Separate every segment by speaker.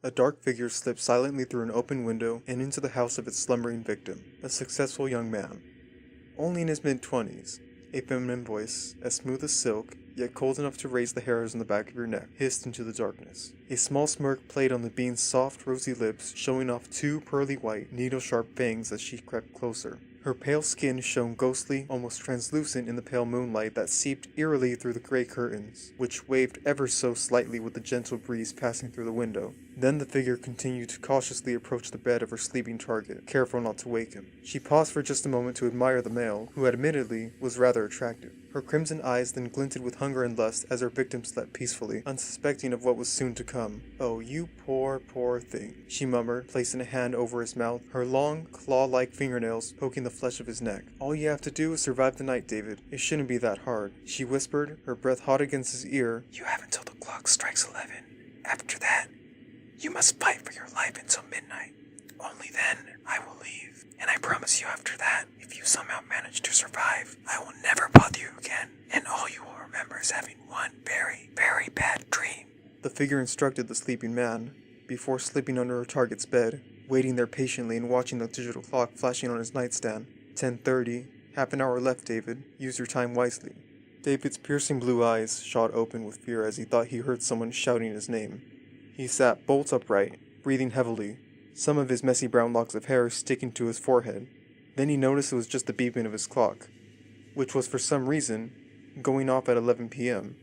Speaker 1: A dark figure slipped silently through an open window and into the house of its slumbering victim, a successful young man. Only in his mid-20s, a feminine voice, as smooth as silk, yet cold enough to raise the hairs on the back of your neck, hissed into the darkness. A small smirk played on the being's soft, rosy lips, showing off two pearly white, needle-sharp fangs as she crept closer. Her pale skin shone ghostly, almost translucent in the pale moonlight that seeped eerily through the gray curtains, which waved ever so slightly with the gentle breeze passing through the window. Then the figure continued to cautiously approach the bed of her sleeping target, careful not to wake him. She paused for just a moment to admire the male, who admittedly was rather attractive. Her crimson eyes then glinted with hunger and lust as her victim slept peacefully, unsuspecting of what was soon to come. "Oh, you poor, poor thing," she murmured, placing a hand over his mouth, her long, claw-like fingernails poking the flesh of his neck. "All you have to do is survive the night, David. It shouldn't be that hard," she whispered, her breath hot against his ear.
Speaker 2: "You have until the clock strikes 11. After that, you must fight for your life until midnight. Only then I will leave. And I promise you after that, if you somehow manage to survive, I will never bother you again. And all you will remember is having one very, very bad dream."
Speaker 1: The figure instructed the sleeping man, before slipping under her target's bed, waiting there patiently and watching the digital clock flashing on his nightstand. 10:30. Half an hour left, David. Use your time wisely. David's piercing blue eyes shot open with fear as he thought he heard someone shouting his name. He sat bolt upright, breathing heavily, some of his messy brown locks of hair sticking to his forehead. Then he noticed it was just the beeping of his clock, which was for some reason going off at 11 p.m.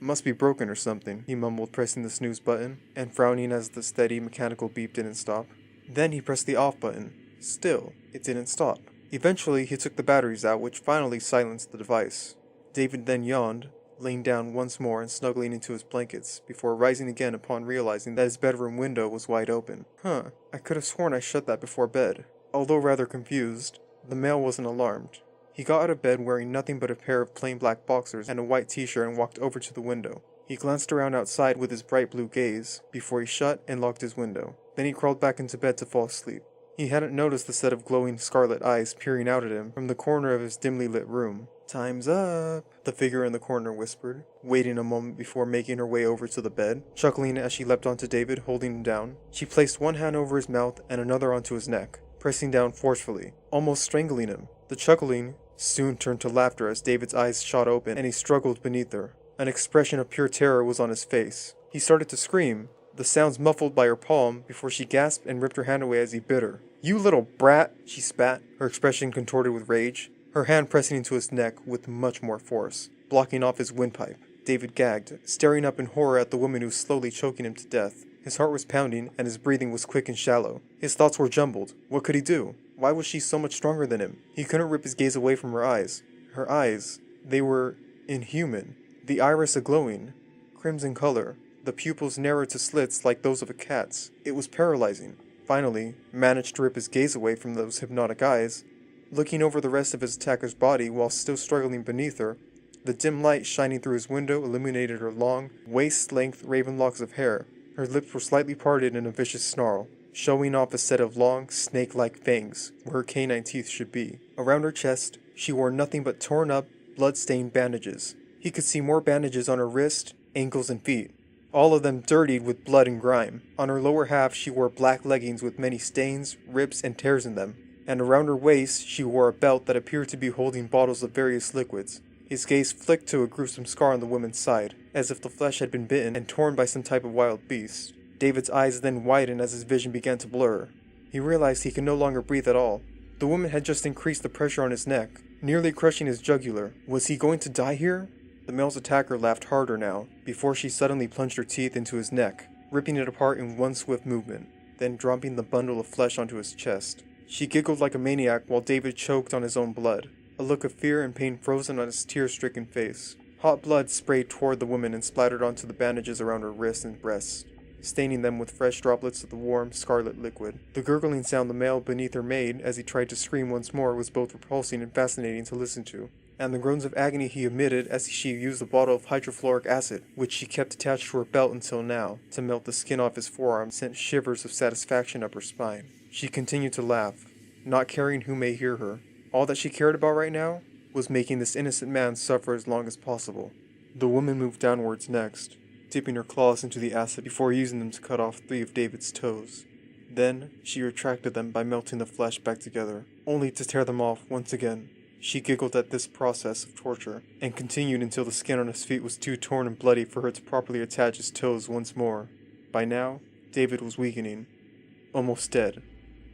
Speaker 1: Must be broken or something, he mumbled, pressing the snooze button, and frowning as the steady mechanical beep didn't stop. Then he pressed the off button. Still, it didn't stop. Eventually, he took the batteries out, which finally silenced the device. David then yawned, laying down once more and snuggling into his blankets, before rising again upon realizing that his bedroom window was wide open. I could have sworn I shut that before bed. Although rather confused, the male wasn't alarmed. He got out of bed wearing nothing but a pair of plain black boxers and a white t-shirt and walked over to the window. He glanced around outside with his bright blue gaze, before he shut and locked his window. Then he crawled back into bed to fall asleep. He hadn't noticed the set of glowing scarlet eyes peering out at him from the corner of his dimly lit room. "Time's up," the figure in the corner whispered, waiting a moment before making her way over to the bed, chuckling as she leapt onto David, holding him down. She placed one hand over his mouth and another onto his neck, pressing down forcefully, almost strangling him. The chuckling soon turned to laughter as David's eyes shot open and he struggled beneath her. An expression of pure terror was on his face. He started to scream, the sounds muffled by her palm, before she gasped and ripped her hand away as he bit her. "You little brat," she spat, her expression contorted with rage, her hand pressing into his neck with much more force, blocking off his windpipe. David gagged, staring up in horror at the woman who was slowly choking him to death. His heart was pounding, and his breathing was quick and shallow. His thoughts were jumbled. What could he do? Why was she so much stronger than him? He couldn't rip his gaze away from her eyes. Her eyes, they were inhuman. The iris a-glowing, crimson color, the pupils narrowed to slits like those of a cat's. It was paralyzing. Finally, managed to rip his gaze away from those hypnotic eyes. Looking over the rest of his attacker's body while still struggling beneath her, the dim light shining through his window illuminated her long, waist-length raven locks of hair. Her lips were slightly parted in a vicious snarl, showing off a set of long, snake-like fangs where her canine teeth should be. Around her chest, she wore nothing but torn-up, blood-stained bandages. He could see more bandages on her wrist, ankles, and feet, all of them dirtied with blood and grime. On her lower half, she wore black leggings with many stains, rips, and tears in them, and around her waist, she wore a belt that appeared to be holding bottles of various liquids. His gaze flicked to a gruesome scar on the woman's side, as if the flesh had been bitten and torn by some type of wild beast. David's eyes then widened as his vision began to blur. He realized he could no longer breathe at all. The woman had just increased the pressure on his neck, nearly crushing his jugular. Was he going to die here? The male's attacker laughed harder now, before she suddenly plunged her teeth into his neck, ripping it apart in one swift movement, then dropping the bundle of flesh onto his chest. She giggled like a maniac while David choked on his own blood, a look of fear and pain frozen on his tear-stricken face. Hot blood sprayed toward the woman and splattered onto the bandages around her wrists and breasts, staining them with fresh droplets of the warm, scarlet liquid. The gurgling sound the male beneath her made as he tried to scream once more was both repulsing and fascinating to listen to, and the groans of agony he emitted as she used a bottle of hydrofluoric acid, which she kept attached to her belt until now, to melt the skin off his forearm, sent shivers of satisfaction up her spine. She continued to laugh, not caring who may hear her. All that she cared about right now was making this innocent man suffer as long as possible. The woman moved downwards next, dipping her claws into the acid before using them to cut off 3 of David's toes. Then, she retracted them by melting the flesh back together, only to tear them off once again. She giggled at this process of torture, and continued until the skin on his feet was too torn and bloody for her to properly attach his toes once more. By now, David was weakening, almost dead.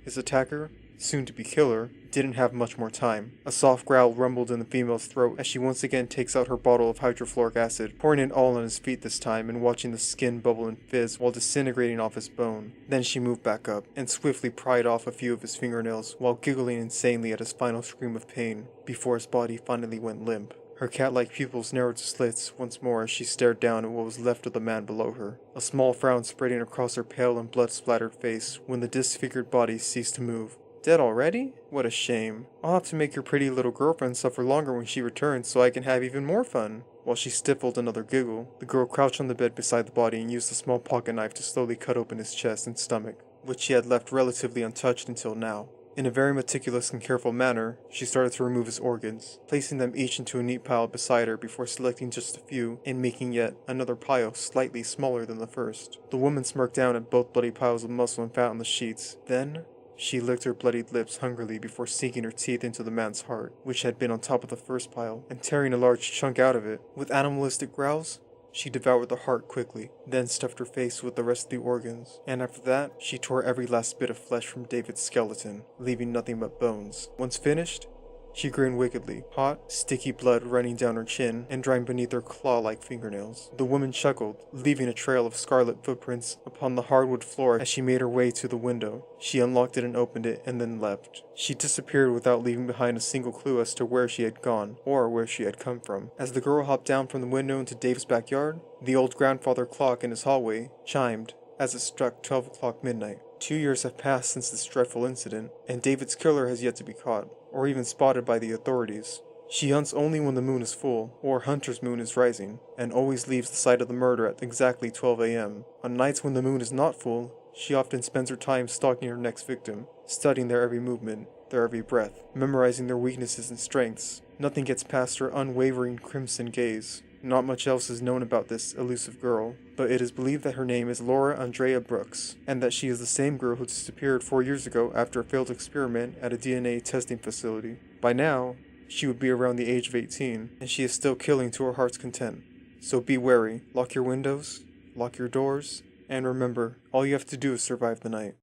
Speaker 1: His attacker, soon-to-be killer, didn't have much more time. A soft growl rumbled in the female's throat as she once again takes out her bottle of hydrofluoric acid, pouring it all on his feet this time and watching the skin bubble and fizz while disintegrating off his bone. Then she moved back up and swiftly pried off a few of his fingernails while giggling insanely at his final scream of pain before his body finally went limp. Her cat-like pupils narrowed to slits once more as she stared down at what was left of the man below her, a small frown spreading across her pale and blood-splattered face when the disfigured body ceased to move. Dead already? What a shame. I'll have to make your pretty little girlfriend suffer longer when she returns so I can have even more fun. While she stifled another giggle, the girl crouched on the bed beside the body and used a small pocket knife to slowly cut open his chest and stomach, which she had left relatively untouched until now. In a very meticulous and careful manner, she started to remove his organs, placing them each into a neat pile beside her before selecting just a few and making yet another pile slightly smaller than the first. The woman smirked down at both bloody piles of muscle and fat on the sheets. Then, she licked her bloodied lips hungrily before sinking her teeth into the man's heart, which had been on top of the first pile, and tearing a large chunk out of it. With animalistic growls, she devoured the heart quickly, then stuffed her face with the rest of the organs, and after that, she tore every last bit of flesh from David's skeleton, leaving nothing but bones. Once finished, she grinned wickedly, hot, sticky blood running down her chin and drying beneath her claw-like fingernails. The woman chuckled, leaving a trail of scarlet footprints upon the hardwood floor as she made her way to the window. She unlocked it and opened it, and then left. She disappeared without leaving behind a single clue as to where she had gone, or where she had come from. As the girl hopped down from the window into Dave's backyard, the old grandfather clock in his hallway chimed as it struck 12 o'clock midnight. 2 years have passed since this dreadful incident, and David's killer has yet to be caught, or even spotted by the authorities. She hunts only when the moon is full, or Huntress moon is rising, and always leaves the site of the murder at exactly 12 a.m. On nights when the moon is not full, she often spends her time stalking her next victim, studying their every movement, their every breath, memorizing their weaknesses and strengths. Nothing gets past her unwavering crimson gaze. Not much else is known about this elusive girl, but it is believed that her name is Laura Andrea Brooks, and that she is the same girl who disappeared 4 years ago after a failed experiment at a DNA testing facility. By now, she would be around the age of 18, and she is still killing to her heart's content. So be wary, lock your windows, lock your doors, and remember, all you have to do is survive the night.